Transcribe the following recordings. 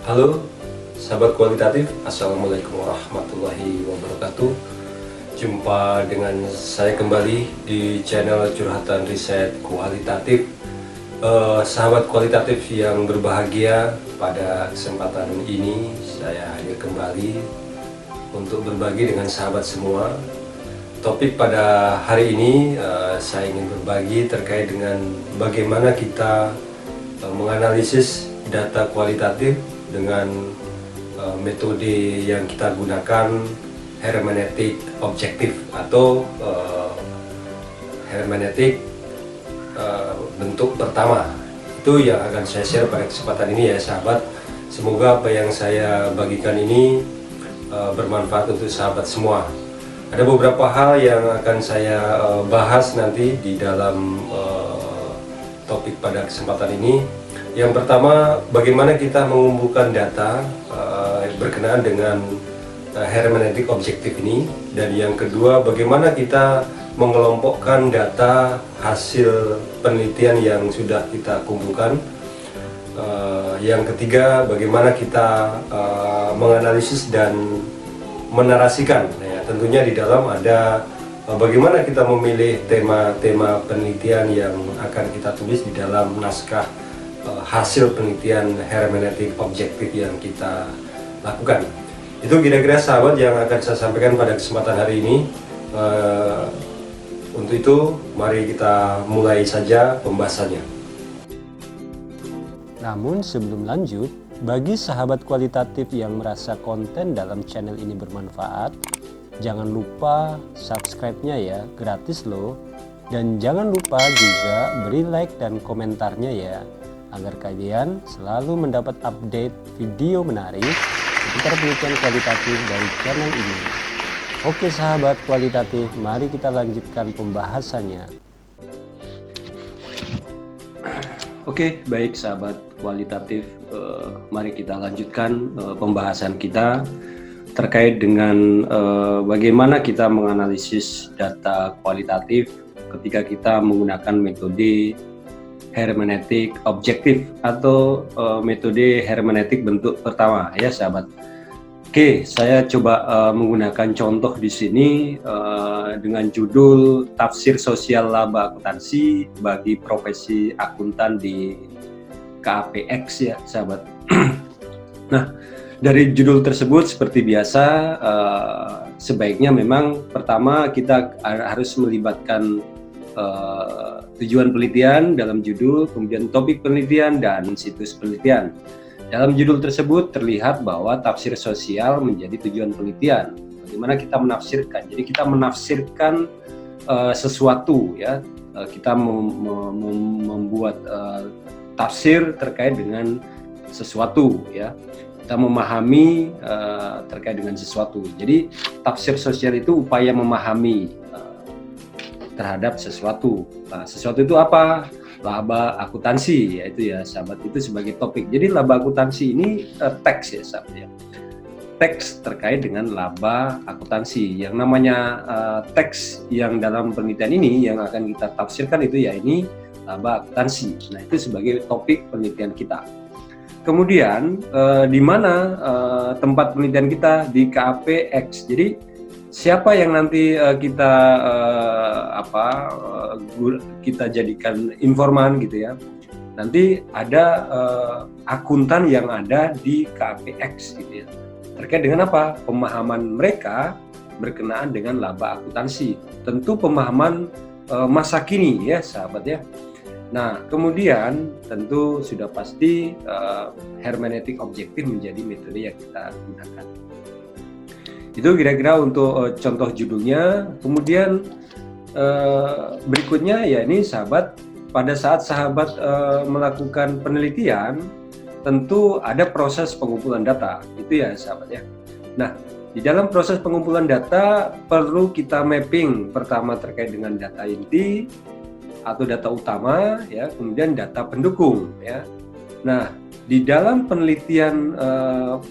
Halo, sahabat kualitatif. Assalamualaikum warahmatullahi wabarakatuh. Jumpa dengan saya kembali di channel Curhatan Riset Kualitatif. Sahabat kualitatif yang berbahagia, pada kesempatan ini saya hadir kembali untuk berbagi dengan sahabat semua. Topik pada hari ini saya ingin berbagi terkait dengan bagaimana kita menganalisis data kualitatif dengan metode yang kita gunakan, hermeneutik objektif atau hermeneutik bentuk pertama. Itu yang akan saya share pada kesempatan ini ya sahabat. Semoga apa yang saya bagikan ini bermanfaat untuk sahabat semua. Ada beberapa hal yang akan saya bahas nanti di dalam topik pada kesempatan ini. Yang pertama, bagaimana kita mengumpulkan data berkenaan dengan hermeneutik objektif ini. Dan yang kedua, bagaimana kita mengelompokkan data hasil penelitian yang sudah kita kumpulkan. Yang ketiga, bagaimana kita menganalisis dan menarasikan. Ya, tentunya di dalam ada bagaimana kita memilih tema-tema penelitian yang akan kita tulis di dalam naskah hasil penelitian hermeneutik objektif yang kita lakukan. Itu kira-kira sahabat yang akan saya sampaikan pada kesempatan hari ini. Untuk itu mari kita mulai saja pembahasannya. Namun sebelum lanjut, bagi sahabat kualitatif yang merasa konten dalam channel ini bermanfaat, jangan lupa subscribe-nya ya, gratis loh. Dan jangan lupa juga beri like dan komentarnya ya, agar kalian selalu mendapat update video menarik seputar penelitian kualitatif dari channel ini. Oke sahabat kualitatif, mari kita lanjutkan pembahasannya. Oke, baik sahabat kualitatif, mari kita lanjutkan pembahasan kita terkait dengan bagaimana kita menganalisis data kualitatif ketika kita menggunakan metode hermeneutik objektif atau metode hermeneutik bentuk pertama ya sahabat. Oke, saya coba menggunakan contoh di sini dengan judul Tafsir Sosial Laba Akuntansi bagi Profesi Akuntan di KAPX ya sahabat. Nah, dari judul tersebut seperti biasa sebaiknya memang pertama kita harus melibatkan tujuan penelitian dalam judul, kemudian topik penelitian dan situs penelitian. Dalam judul tersebut terlihat bahwa tafsir sosial menjadi tujuan penelitian. Bagaimana kita menafsirkan? Jadi kita menafsirkan sesuatu ya. Kita membuat tafsir terkait dengan sesuatu ya. Kita memahami terkait dengan sesuatu. Jadi tafsir sosial itu upaya memahami terhadap sesuatu. Nah, sesuatu itu apa? Laba akuntansi, yaitu ya sahabat, itu sebagai topik. Jadi laba akuntansi ini teks ya sahabat ya. Teks terkait dengan laba akuntansi. Yang namanya teks yang dalam penelitian ini yang akan kita tafsirkan itu ya ini laba akuntansi. Nah, itu sebagai topik penelitian kita. Kemudian di mana tempat penelitian kita di KAPX. Jadi siapa yang nanti kita jadikan informan gitu ya. Nanti ada akuntan yang ada di KAPX gitu ya. Terkait dengan apa? Pemahaman mereka berkenaan dengan laba akuntansi. Tentu pemahaman masa kini ya sahabat ya. Nah, kemudian tentu sudah pasti hermeneutik objektif menjadi metode yang kita gunakan. Itu kira-kira untuk contoh judulnya. Kemudian berikutnya ya ini sahabat, pada saat sahabat melakukan penelitian tentu ada proses pengumpulan data, itu ya sahabat ya. Nah, di dalam proses pengumpulan data perlu kita mapping pertama terkait dengan data inti atau data utama ya, kemudian data pendukung ya. Nah, di dalam penelitian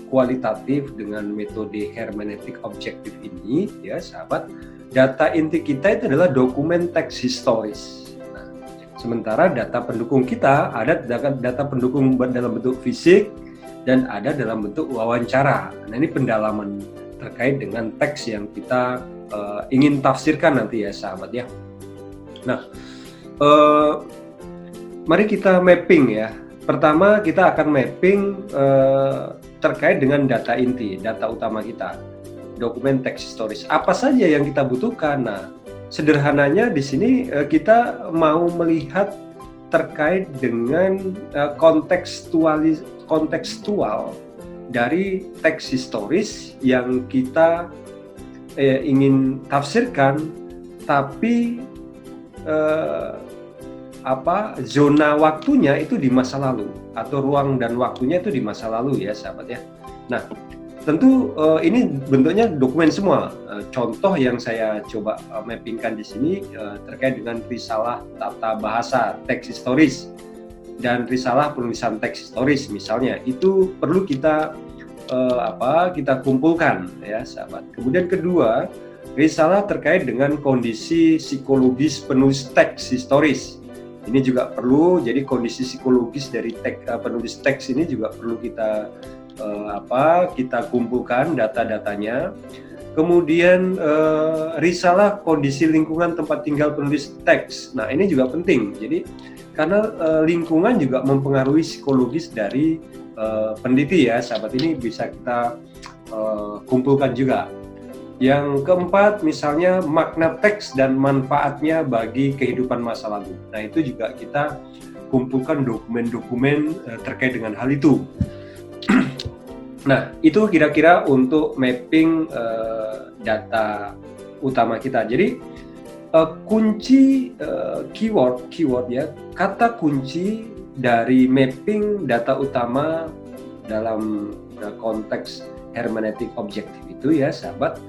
kualitatif dengan metode hermeneutik objektif ini ya sahabat, data inti kita itu adalah dokumen teks historis. Nah, sementara data pendukung kita ada data pendukung dalam bentuk fisik, dan ada dalam bentuk wawancara. Nah, ini pendalaman terkait dengan teks yang kita ingin tafsirkan nanti ya sahabat ya. Nah, mari kita mapping ya. Pertama kita akan mapping terkait dengan data inti, data utama kita, dokumen teks historis. Apa saja yang kita butuhkan? Nah, sederhananya di sini kita mau melihat terkait dengan kontekstual dari teks historis yang kita ingin tafsirkan, tapi zona waktunya itu di masa lalu atau ruang dan waktunya itu di masa lalu ya sahabat ya. Nah, tentu ini bentuknya dokumen semua. Contoh yang saya coba mappingkan di sini terkait dengan risalah tata bahasa teks historis dan risalah penulisan teks historis misalnya, itu perlu kita kita kumpulkan ya sahabat. Kemudian kedua, risalah terkait dengan kondisi psikologis penulis teks historis. Ini juga perlu, jadi kondisi psikologis dari penulis teks ini juga perlu kita kita kumpulkan data-datanya. Kemudian risalah kondisi lingkungan tempat tinggal penulis teks. Nah, ini juga penting. Jadi karena lingkungan juga mempengaruhi psikologis dari peneliti ya, sahabat, ini bisa kita kumpulkan juga. Yang keempat, misalnya makna teks dan manfaatnya bagi kehidupan masa lalu. Nah, itu juga kita kumpulkan dokumen-dokumen terkait dengan hal itu. Nah, itu kira-kira untuk mapping data utama kita. Jadi kunci keyword ya, kata kunci dari mapping data utama dalam konteks hermeneutik objektif itu ya sahabat,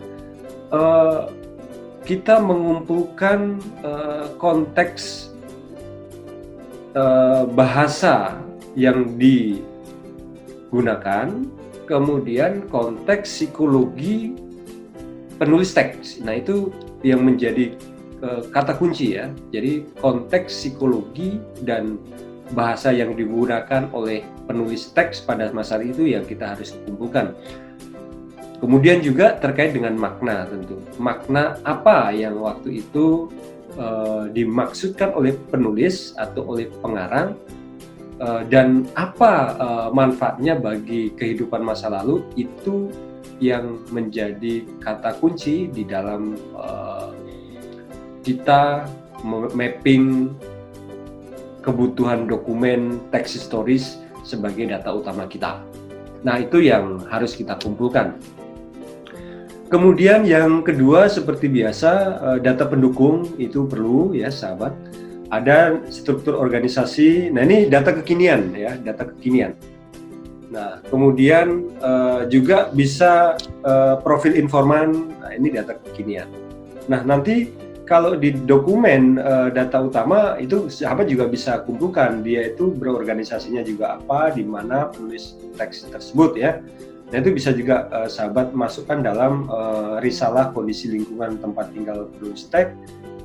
kita mengumpulkan konteks bahasa yang digunakan, kemudian konteks psikologi penulis teks. Nah, itu yang menjadi kata kunci ya. Jadi konteks psikologi dan bahasa yang digunakan oleh penulis teks pada masa itu yang kita harus kumpulkan. Kemudian juga terkait dengan makna tentu. Makna apa yang waktu itu dimaksudkan oleh penulis atau oleh pengarang, dan apa manfaatnya bagi kehidupan masa lalu, itu yang menjadi kata kunci di dalam kita mapping kebutuhan dokumen teks historis sebagai data utama kita. Nah, itu yang harus kita kumpulkan. Kemudian yang kedua, seperti biasa, data pendukung itu perlu ya sahabat. Ada struktur organisasi. Nah, ini data kekinian ya, data kekinian. Nah, kemudian juga bisa profil informan. Nah, ini data kekinian. Nah, nanti kalau di dokumen data utama itu sahabat juga bisa kumpulkan, dia itu berorganisasinya juga apa, di mana penulis teks tersebut ya. Nah, itu bisa juga sahabat masukkan dalam risalah kondisi lingkungan tempat tinggal penulis teks,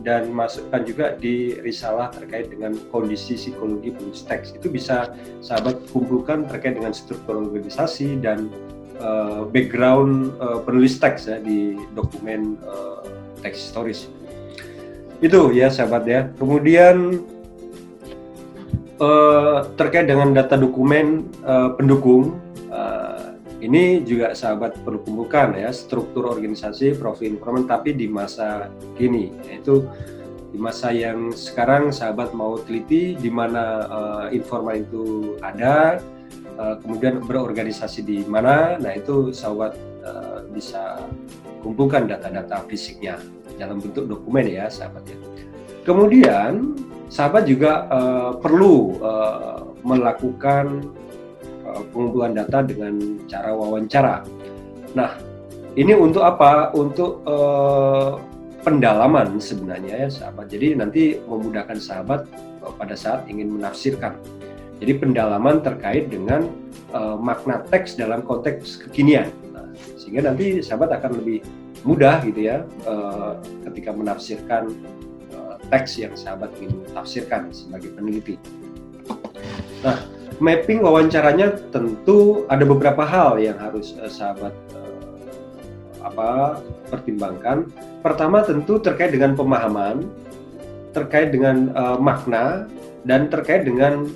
dan masukkan juga di risalah terkait dengan kondisi psikologi penulis teks. Itu bisa sahabat kumpulkan terkait dengan struktur organisasi dan background penulis teks ya di dokumen teks historis. Itu ya sahabat ya. Kemudian terkait dengan data dokumen pendukung, ini juga sahabat perlu kumpulkan ya, struktur organisasi, profil informan, tapi di masa kini, yaitu di masa yang sekarang sahabat mau teliti, di mana informan itu ada, kemudian berorganisasi di mana. Nah, itu sahabat bisa kumpulkan data-data fisiknya dalam bentuk dokumen ya sahabat ya. Kemudian sahabat juga perlu melakukan pengumpulan data dengan cara wawancara. Nah, ini untuk apa? Untuk pendalaman sebenarnya ya sahabat. Jadi nanti memudahkan sahabat pada saat ingin menafsirkan. Jadi pendalaman terkait dengan makna teks dalam konteks kekinian. Nah, sehingga nanti sahabat akan lebih mudah gitu ya ketika menafsirkan teks yang sahabat ingin tafsirkan sebagai peneliti. Nah, mapping wawancaranya tentu ada beberapa hal yang harus sahabat pertimbangkan. Pertama tentu terkait dengan pemahaman, terkait dengan makna, dan terkait dengan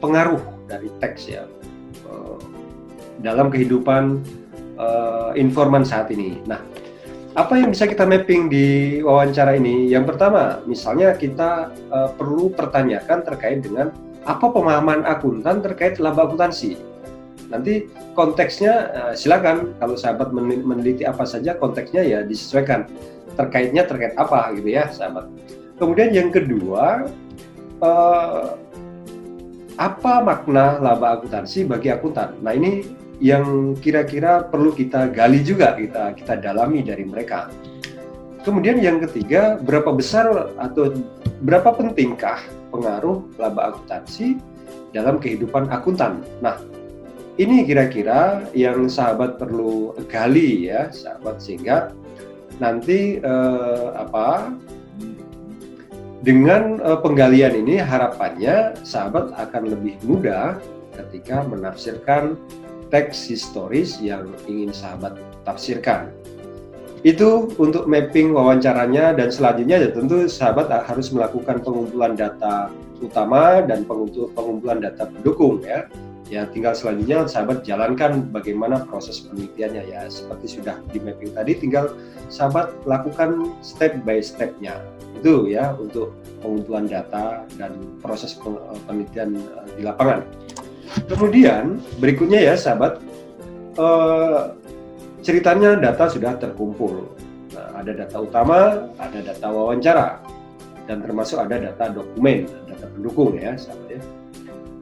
pengaruh dari teks ya dalam kehidupan informan saat ini. Nah, apa yang bisa kita mapping di wawancara ini? Yang pertama, misalnya kita perlu pertanyakan terkait dengan apa pemahaman akuntan terkait laba akuntansi. Nanti konteksnya silakan kalau sahabat meneliti apa saja, konteksnya ya disesuaikan. Terkaitnya terkait apa gitu ya, sahabat. Kemudian yang kedua, apa makna laba akuntansi bagi akuntan? Nah, ini yang kira-kira perlu kita gali juga, kita dalami dari mereka. Kemudian yang ketiga, berapa besar atau berapa pentingkah pengaruh laba akuntansi dalam kehidupan akuntan? Nah, ini kira-kira yang sahabat perlu gali ya, sahabat, sehingga nanti dengan penggalian ini harapannya sahabat akan lebih mudah ketika menafsirkan teks historis yang ingin sahabat tafsirkan. Itu untuk mapping wawancaranya, dan selanjutnya ya tentu sahabat harus melakukan pengumpulan data utama dan pengumpulan data pendukung ya. Ya tinggal selanjutnya sahabat jalankan bagaimana proses penelitiannya ya, seperti sudah di mapping tadi, tinggal sahabat lakukan step by step-nya. Itu ya untuk pengumpulan data dan proses penelitian di lapangan. Kemudian berikutnya ya sahabat, ceritanya data sudah terkumpul. Nah, ada data utama, ada data wawancara, dan termasuk ada data dokumen, data pendukung ya sahabat ya.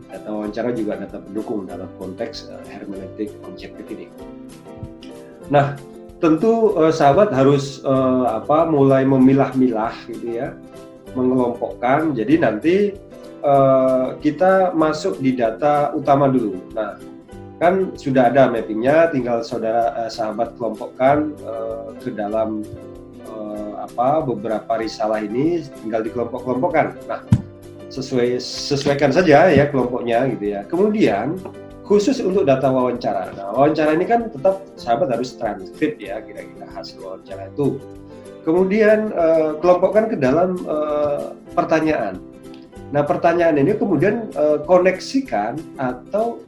Data wawancara juga data pendukung dalam konteks hermeneutik objektif ini. Nah, tentu sahabat harus mulai memilah-milah gitu ya, mengelompokkan. Jadi nanti kita masuk di data utama dulu. Nah, kan sudah ada mappingnya, tinggal sahabat kelompokkan ke dalam beberapa risalah ini, tinggal dikelompok-kelompokkan. Nah, sesuaikan saja ya kelompoknya gitu ya. Kemudian khusus untuk data wawancara. Nah, wawancara ini kan tetap sahabat harus transkrip ya kira-kira hasil wawancara itu. Kemudian kelompokkan ke dalam pertanyaan. Nah, pertanyaan ini kemudian koneksikan atau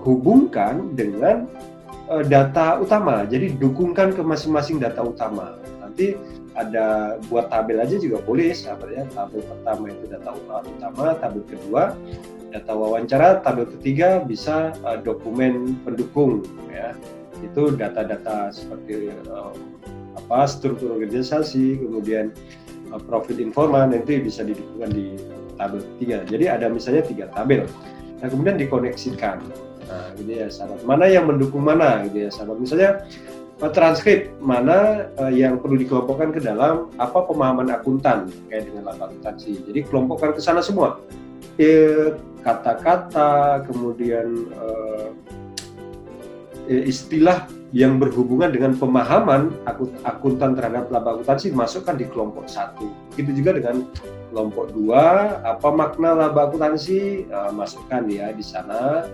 hubungkan dengan data utama. Jadi dukungkan ke masing-masing data utama. Nanti ada buat tabel aja juga boleh sahabat ya. Tabel pertama itu data utama, tabel kedua data wawancara, tabel ketiga bisa dokumen pendukung ya. Itu data-data seperti struktur organisasi, kemudian profil informan, nanti bisa didukungkan di tabel ketiga. Jadi ada misalnya 3 tabel. Nah, kemudian dikoneksikan. Nah, gitu ya sahabat. Mana yang mendukung mana gitu ya sahabat. Misalnya transkrip mana yang perlu dikelompokkan ke dalam apa pemahaman akuntan terkait dengan laba akuntansi. Jadi kelompokkan ke sana semua. Kata-kata, kemudian istilah yang berhubungan dengan pemahaman akuntan terhadap laba akuntansi masukkan di kelompok 1. Begitu juga dengan kelompok 2, apa makna laba akuntansi, masukkan ya di sana.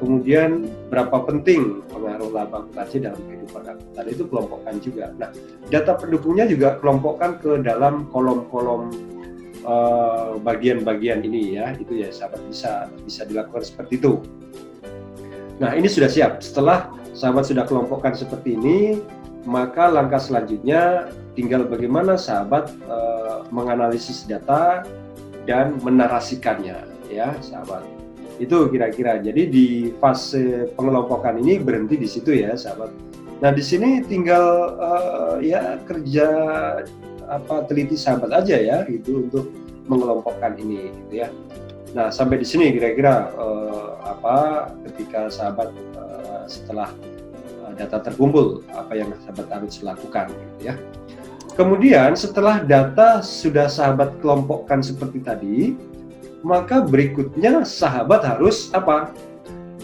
Kemudian berapa penting pengaruh laba akuntansi dalam kehidupan akuntan, itu kelompokkan juga. Nah, data pendukungnya juga kelompokkan ke dalam kolom-kolom bagian-bagian ini ya, itu ya sahabat bisa dilakukan seperti itu. Nah, ini sudah siap. Setelah sahabat sudah kelompokkan seperti ini, maka langkah selanjutnya tinggal bagaimana sahabat menganalisis data dan menarasikannya ya sahabat. Itu kira-kira. Jadi di fase pengelompokan ini berhenti di situ ya sahabat. Nah, di sini tinggal kerja teliti sahabat aja ya itu untuk mengelompokkan ini gitu ya. Nah, sampai di sini kira-kira ketika sahabat setelah data terkumpul apa yang sahabat harus lakukan gitu ya. Kemudian setelah data sudah sahabat kelompokkan seperti tadi, maka berikutnya sahabat harus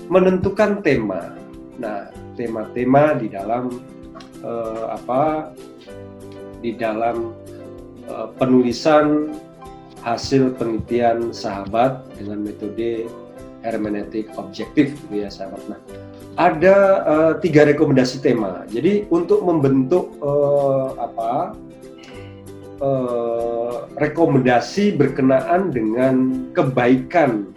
menentukan tema. Nah, tema-tema di dalam penulisan hasil penelitian sahabat dengan metode hermeneutik objektif gitu ya sahabat. Nah, ada 3 rekomendasi tema. Jadi untuk membentuk rekomendasi berkenaan dengan kebaikan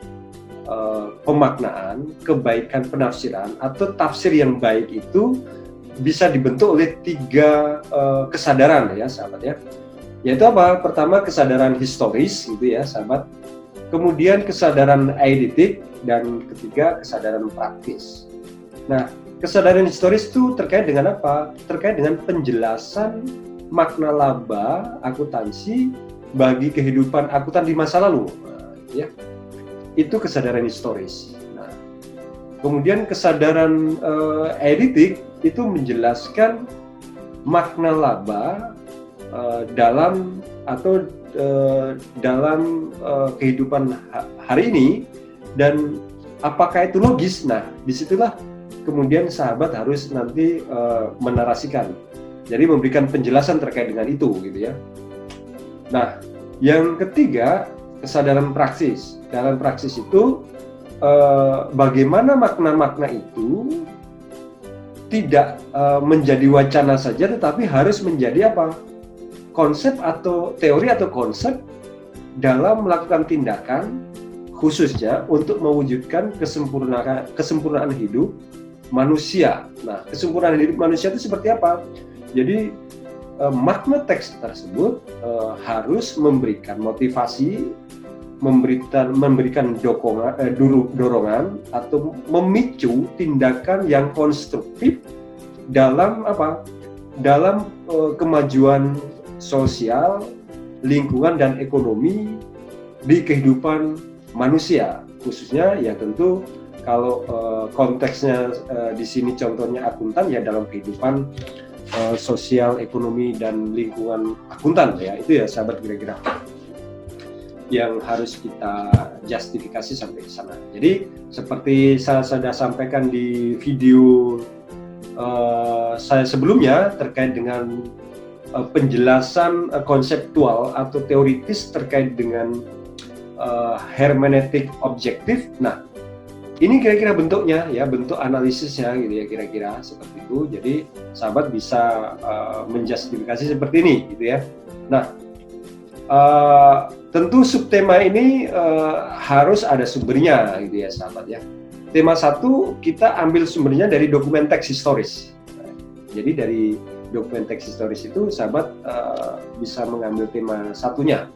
pemaknaan, kebaikan penafsiran atau tafsir yang baik itu bisa dibentuk oleh 3 kesadaran ya sahabat ya. Yaitu apa? Pertama kesadaran historis gitu ya sahabat. Kemudian kesadaran eidetik dan ketiga kesadaran praktis. Nah, kesadaran historis itu terkait dengan apa? Terkait dengan penjelasan makna laba akuntansi bagi kehidupan akuntan di masa lalu. Nah, ya. Itu kesadaran historis. Nah, kemudian kesadaran eidetik itu menjelaskan makna laba dalam kehidupan hari ini dan apakah itu logis. Nah, disitulah kemudian sahabat harus nanti menarasikan, jadi memberikan penjelasan terkait dengan itu gitu ya. Nah, yang ketiga kesadaran praksis. Dalam praksis itu bagaimana makna-makna itu tidak menjadi wacana saja, tetapi harus menjadi apa? Konsep atau teori atau konsep dalam melakukan tindakan khususnya untuk mewujudkan kesempurnaan hidup manusia. Nah, kesempurnaan hidup manusia itu seperti apa? Jadi makna teks tersebut harus memberikan motivasi, memberikan dorongan atau memicu tindakan yang konstruktif dalam apa? Dalam kemajuan sosial, lingkungan dan ekonomi di kehidupan manusia, khususnya ya tentu kalau konteksnya di sini contohnya akuntan ya dalam kehidupan sosial, ekonomi dan lingkungan akuntan ya, itu ya sahabat kira-kira yang harus kita justifikasi sampai ke sana. Jadi seperti saya sudah sampaikan di video saya sebelumnya terkait dengan penjelasan konseptual atau teoritis terkait dengan hermeneutik objektif. Nah, ini kira-kira bentuknya ya, bentuk analisisnya gitu ya kira-kira seperti itu. Jadi sahabat bisa menjustifikasi seperti ini gitu ya. Nah, tentu subtema ini harus ada sumbernya gitu ya sahabat ya. Tema 1 kita ambil sumbernya dari dokumen teks historis. Jadi dari dokumen teks historis itu sahabat bisa mengambil tema satunya,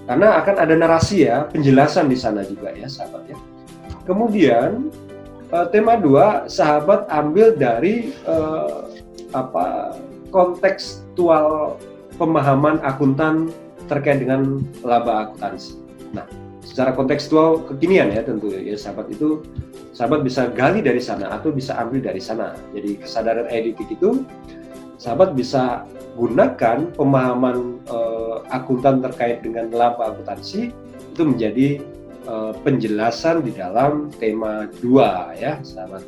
karena akan ada narasi ya, penjelasan di sana juga ya sahabat ya. Kemudian tema 2 sahabat ambil dari kontekstual pemahaman akuntan terkait dengan laba akuntansi. Nah, secara kontekstual kekinian ya tentu ya sahabat, itu sahabat bisa gali dari sana atau bisa ambil dari sana. Jadi kesadaran eidetik itu sahabat bisa gunakan pemahaman akuntan terkait dengan laba akuntansi itu menjadi penjelasan di dalam tema 2 ya sahabat.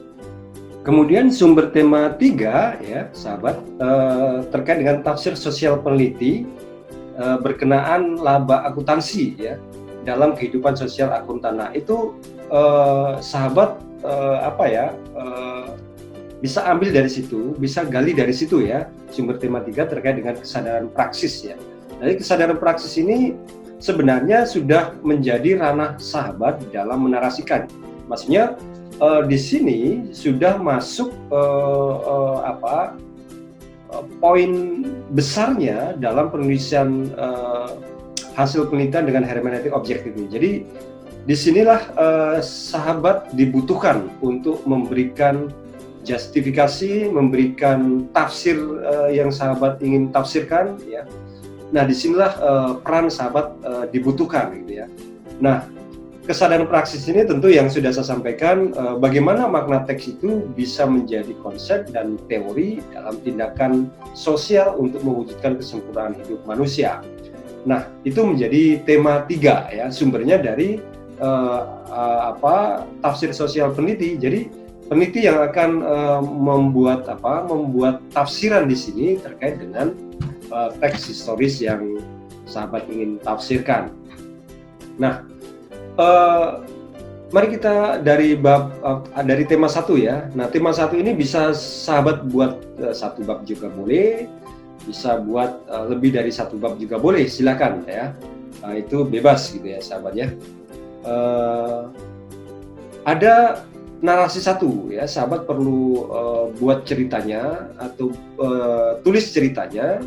Kemudian sumber tema 3 ya sahabat terkait dengan tafsir sosial peneliti berkenaan laba akuntansi ya dalam kehidupan sosial akuntan. Nah, itu sahabat bisa ambil dari situ, bisa gali dari situ ya, sumber tema 3 terkait dengan kesadaran praksis ya. Jadi kesadaran praksis ini sebenarnya sudah menjadi ranah sahabat dalam menarasikan. Maksudnya di sini sudah masuk poin besarnya dalam penulisan hasil penelitian dengan hermeneutik objektif ini. Jadi disinilah sahabat dibutuhkan untuk memberikan justifikasi, memberikan tafsir yang sahabat ingin tafsirkan ya. Nah, disinilah peran sahabat dibutuhkan gitu ya. Nah, kesadaran praksis ini tentu yang sudah saya sampaikan, bagaimana makna teks itu bisa menjadi konsep dan teori dalam tindakan sosial untuk mewujudkan kesempurnaan hidup manusia. Nah, itu menjadi tema 3 ya, sumbernya dari tafsir sosial peneliti. Jadi peneliti yang akan membuat tafsiran di sini terkait dengan teks historis yang sahabat ingin tafsirkan. Nah, eh, mari kita dari tema 1 ya. Nah, tema 1 ini bisa sahabat buat 1 bab juga boleh, bisa buat lebih dari 1 bab juga boleh, silakan ya. Itu bebas gitu ya sahabat ya. Ada narasi 1 ya, sahabat perlu buat ceritanya atau tulis ceritanya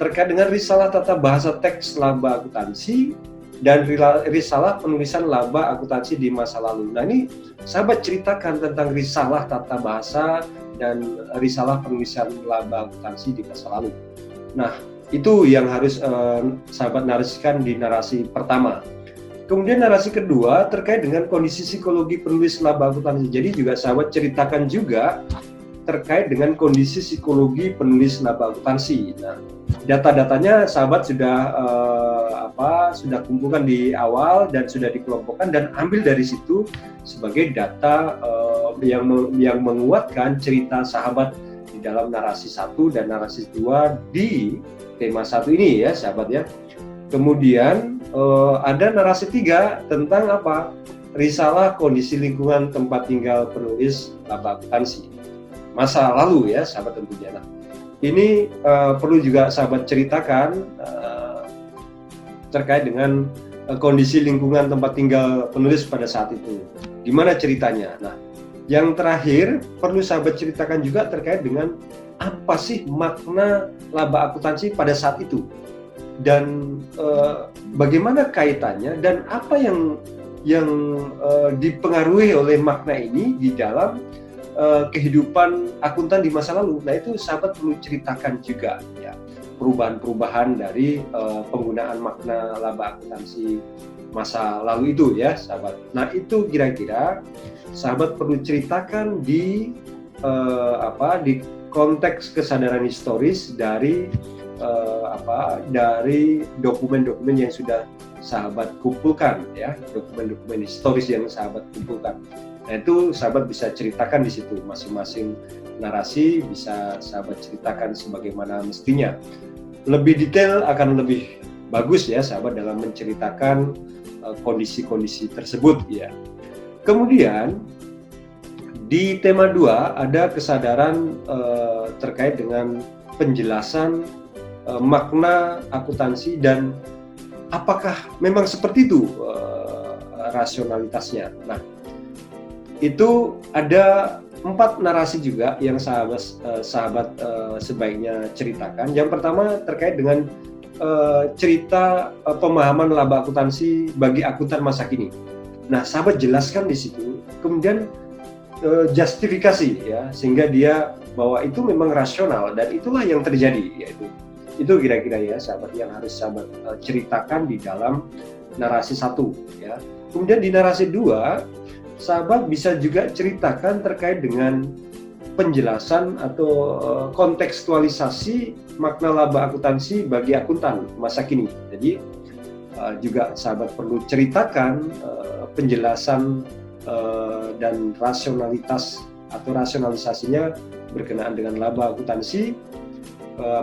terkait dengan risalah tata bahasa teks laba akuntansi dan risalah penulisan laba akuntansi di masa lalu. Nah, ini sahabat ceritakan tentang risalah tata bahasa dan risalah penulisan laba akuntansi di masa lalu. Nah, itu yang harus sahabat narasikan di narasi pertama. Kemudian narasi kedua terkait dengan kondisi psikologi penulis laba akuntansi. Jadi juga sahabat ceritakan juga terkait dengan kondisi psikologi penulis laba akuntansi. Nah, data-datanya sahabat sudah kumpulkan di awal dan sudah dikelompokkan dan ambil dari situ sebagai data yang menguatkan cerita sahabat di dalam narasi 1 dan narasi 2 di tema 1 ini ya sahabat ya. Kemudian ada narasi 3 tentang apa? Risalah kondisi lingkungan tempat tinggal penulis laba akuntansi masa lalu ya sahabat tentunya. Nah, ini perlu juga sahabat ceritakan terkait dengan kondisi lingkungan tempat tinggal penulis pada saat itu. Gimana ceritanya? Nah, yang terakhir perlu sahabat ceritakan juga terkait dengan apa sih makna laba akuntansi pada saat itu dan bagaimana kaitannya dan apa yang dipengaruhi oleh makna ini di dalam kehidupan akuntan di masa lalu. Nah, itu sahabat perlu ceritakan juga ya perubahan-perubahan dari penggunaan makna laba akuntansi masa lalu itu ya sahabat. Nah, itu kira-kira sahabat perlu ceritakan di di konteks kesadaran historis dari dari dokumen-dokumen yang sudah sahabat kumpulkan ya, dokumen-dokumen historis yang sahabat kumpulkan. Nah, itu sahabat bisa ceritakan di situ masing-masing narasi bisa sahabat ceritakan sebagaimana mestinya. Lebih detail akan lebih bagus ya sahabat dalam menceritakan kondisi-kondisi tersebut ya. Kemudian di tema 2 ada kesadaran terkait dengan penjelasan makna akuntansi dan apakah memang seperti itu rasionalitasnya. Nah, itu ada 4 narasi juga yang sahabat sebaiknya ceritakan. Yang pertama terkait dengan cerita pemahaman laba akuntansi bagi akuntan masa kini. Nah, sahabat jelaskan di situ. Kemudian justifikasi ya, sehingga dia bahwa itu memang rasional dan itulah yang terjadi, yaitu itu kira-kira ya sahabat yang harus sahabat ceritakan di dalam narasi 1 ya. Kemudian di narasi 2 sahabat bisa juga ceritakan terkait dengan penjelasan atau kontekstualisasi makna laba akuntansi bagi akuntan masa kini. Jadi juga sahabat perlu ceritakan penjelasan dan rasionalitas atau rasionalisasinya berkenaan dengan laba akuntansi,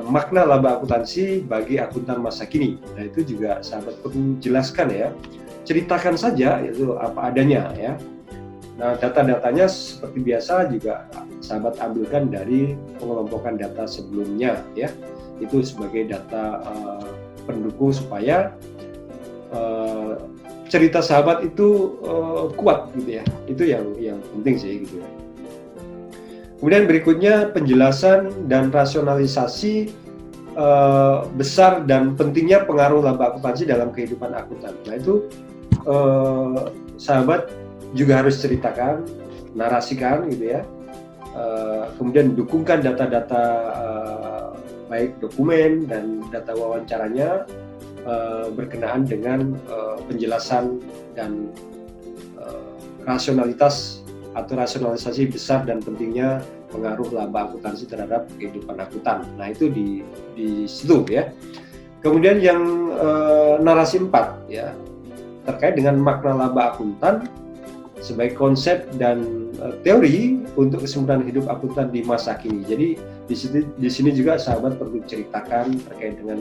makna laba akuntansi bagi akuntan masa kini. Nah, itu juga sahabat perlu jelaskan ya, ceritakan saja itu apa adanya ya. Nah, data-datanya seperti biasa juga sahabat ambilkan dari pengelompokan data sebelumnya ya, itu sebagai data pendukung supaya cerita sahabat itu kuat gitu ya. Itu yang penting sih gitu ya. Kemudian berikutnya penjelasan dan rasionalisasi besar dan pentingnya pengaruh laba akuntansi dalam kehidupan akuntan. Nah, itu sahabat juga harus ceritakan, narasikan gitu ya. Kemudian dukungkan data-data baik dokumen dan data wawancaranya berkenaan dengan penjelasan dan rasionalitas atau rasionalisasi besar dan pentingnya pengaruh laba akuntansi terhadap kehidupan akuntan. Nah, itu di situ ya. Kemudian yang narasi 4 ya terkait dengan makna laba akuntan sebagai konsep dan teori untuk kesempurnaan hidup akuntan di masa kini. Jadi di sini juga sahabat perlu ceritakan terkait dengan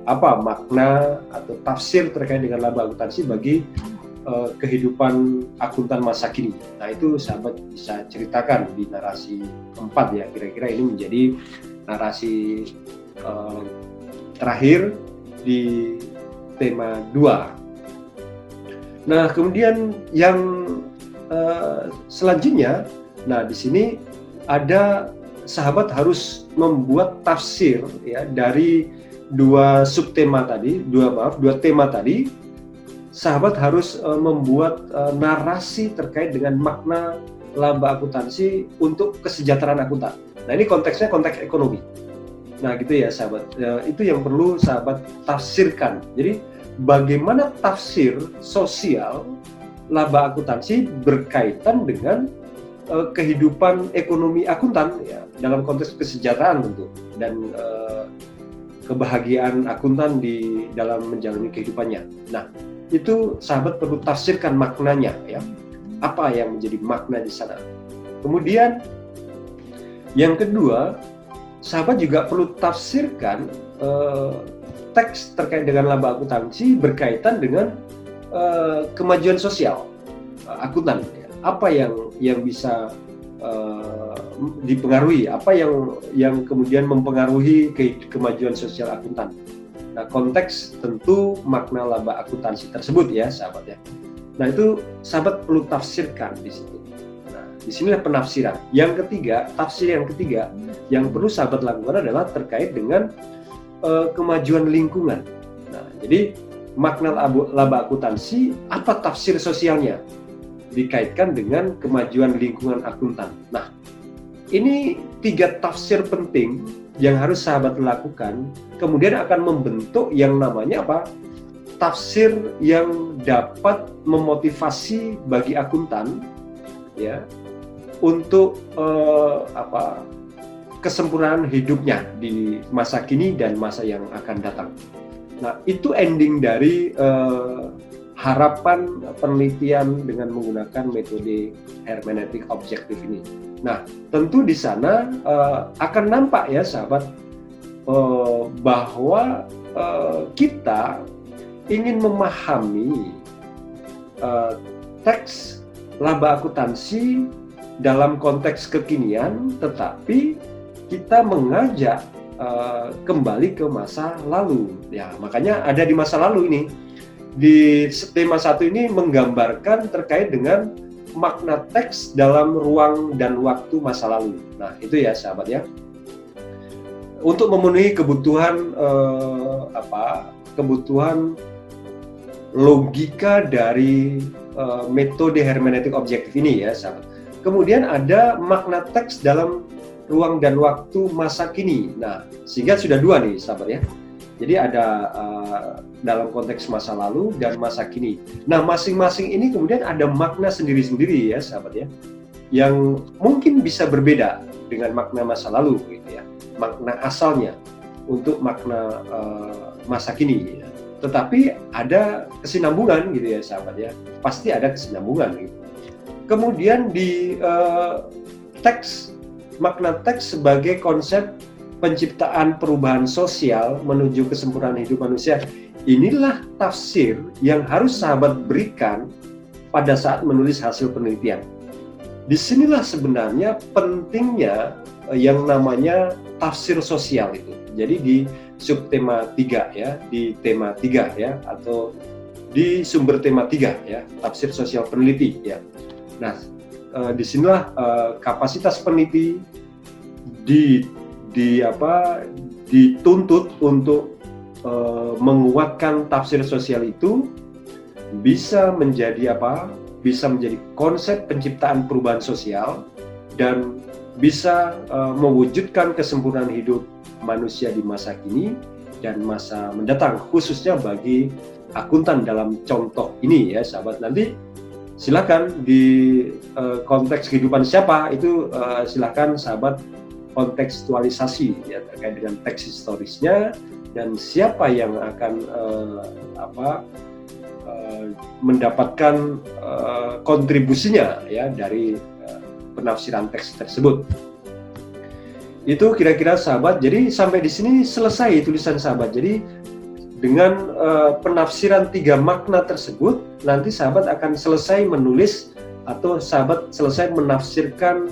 apa makna atau tafsir terkait dengan laba akuntansi bagi kehidupan akuntan masa kini. Nah, itu sahabat bisa ceritakan di narasi keempat ya, kira-kira ini menjadi narasi terakhir di tema 2. Nah, kemudian yang selanjutnya, nah di sini ada sahabat harus membuat tafsir ya dari dua subtema tadi, dua tema tadi. Sahabat harus membuat narasi terkait dengan makna laba akuntansi untuk kesejahteraan akuntan. Nah, ini konteksnya konteks ekonomi. Nah, gitu ya sahabat. Itu yang perlu sahabat tafsirkan. Jadi, bagaimana tafsir sosial laba akuntansi berkaitan dengan kehidupan ekonomi akuntan ya, dalam konteks kesejahteraan tentu, dan kebahagiaan akuntan di dalam menjalani kehidupannya. Nah, itu sahabat perlu tafsirkan maknanya ya, apa yang menjadi makna di sana. Kemudian yang kedua, sahabat juga perlu tafsirkan teks terkait dengan laba akuntansi berkaitan dengan kemajuan sosial akuntan ya. Apa yang bisa dipengaruhi, apa yang kemudian mempengaruhi kemajuan sosial akuntan. Nah, konteks tentu makna laba akuntansi tersebut ya, sahabat ya. Nah, itu sahabat perlu tafsirkan di situ. Nah, disinilah penafsiran. Yang ketiga, tafsir yang ketiga yang perlu sahabat lakukan adalah terkait dengan kemajuan lingkungan. Nah, jadi makna laba akuntansi, apa tafsir sosialnya dikaitkan dengan kemajuan lingkungan akuntan. Nah, ini 3 tafsir penting yang harus sahabat lakukan, kemudian akan membentuk yang namanya apa? Tafsir yang dapat memotivasi bagi akuntan ya untuk kesempurnaan hidupnya di masa kini dan masa yang akan datang. Nah, itu ending dari harapan penelitian dengan menggunakan metode hermeneutik objektif ini. Nah, tentu di sana akan nampak ya sahabat bahwa kita ingin memahami teks laba akuntansi dalam konteks kekinian, tetapi kita mengajak kembali ke masa lalu. Ya, makanya ada di masa lalu ini. Di tema 1 ini menggambarkan terkait dengan makna teks dalam ruang dan waktu masa lalu. Nah, itu ya sahabat ya. Untuk memenuhi kebutuhan kebutuhan logika dari metode hermeneutik objektif ini ya sahabat. Kemudian ada makna teks dalam ruang dan waktu masa kini. Nah, sehingga sudah 2 nih sahabat ya. Jadi ada dalam konteks masa lalu dan masa kini. Nah, masing-masing ini kemudian ada makna sendiri-sendiri ya sahabat ya, yang mungkin bisa berbeda dengan makna masa lalu gitu ya, makna asalnya untuk makna masa kini ya. Tetapi ada kesinambungan gitu ya sahabat ya, pasti ada kesinambungan gitu. Kemudian di teks, makna teks sebagai konsep penciptaan perubahan sosial menuju kesempurnaan hidup manusia. Inilah tafsir yang harus sahabat berikan pada saat menulis hasil penelitian. Disinilah sebenarnya pentingnya yang namanya tafsir sosial itu. Jadi di subtema 3 ya, di tema 3 ya, atau di sumber tema 3 ya, tafsir sosial peneliti ya. Nah, disinilah kapasitas peneliti dituntut untuk menguatkan tafsir sosial itu bisa menjadi bisa menjadi konsep penciptaan perubahan sosial dan bisa mewujudkan kesempurnaan hidup manusia di masa kini dan masa mendatang, khususnya bagi akuntan dalam contoh ini ya sahabat. Nanti silakan di konteks kehidupan siapa itu silakan sahabat kontekstualisasi ya terkait dengan teks historisnya dan siapa yang akan mendapatkan kontribusinya ya dari penafsiran teks tersebut. Itu kira-kira sahabat. Jadi sampai di sini selesai tulisan sahabat. Jadi dengan penafsiran 3 makna tersebut, nanti sahabat akan selesai menulis atau sahabat selesai menafsirkan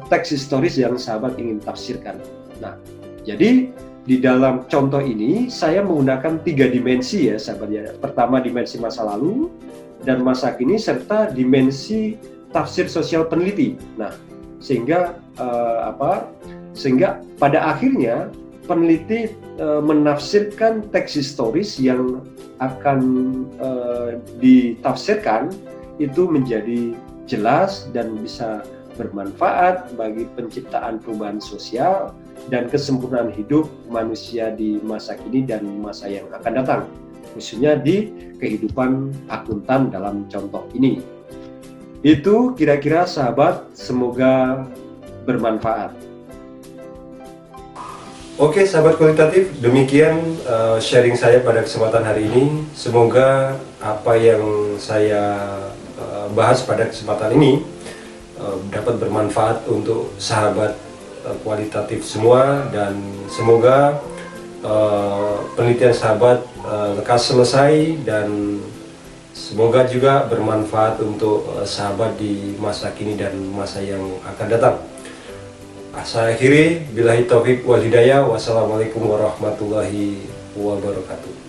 teks historis yang sahabat ingin tafsirkan. Nah, jadi di dalam contoh ini saya menggunakan 3 dimensi ya sahabat ya. Pertama dimensi masa lalu dan masa kini serta dimensi tafsir sosial peneliti. Nah, sehingga sehingga pada akhirnya peneliti menafsirkan teks historis yang akan ditafsirkan itu menjadi jelas dan bisa bermanfaat bagi penciptaan perubahan sosial dan kesempurnaan hidup manusia di masa kini dan masa yang akan datang, khususnya di kehidupan akuntan dalam contoh ini. Itu kira-kira sahabat, semoga bermanfaat. Oke sahabat kualitatif, demikian sharing saya pada kesempatan hari ini. Semoga apa yang saya bahas pada kesempatan ini dapat bermanfaat untuk sahabat kualitatif semua, dan semoga penelitian sahabat lekas selesai dan semoga juga bermanfaat untuk sahabat di masa kini dan masa yang akan datang. Saya akhiri, billahi taufiq wal hidayah. Wassalamualaikum warahmatullahi wabarakatuh.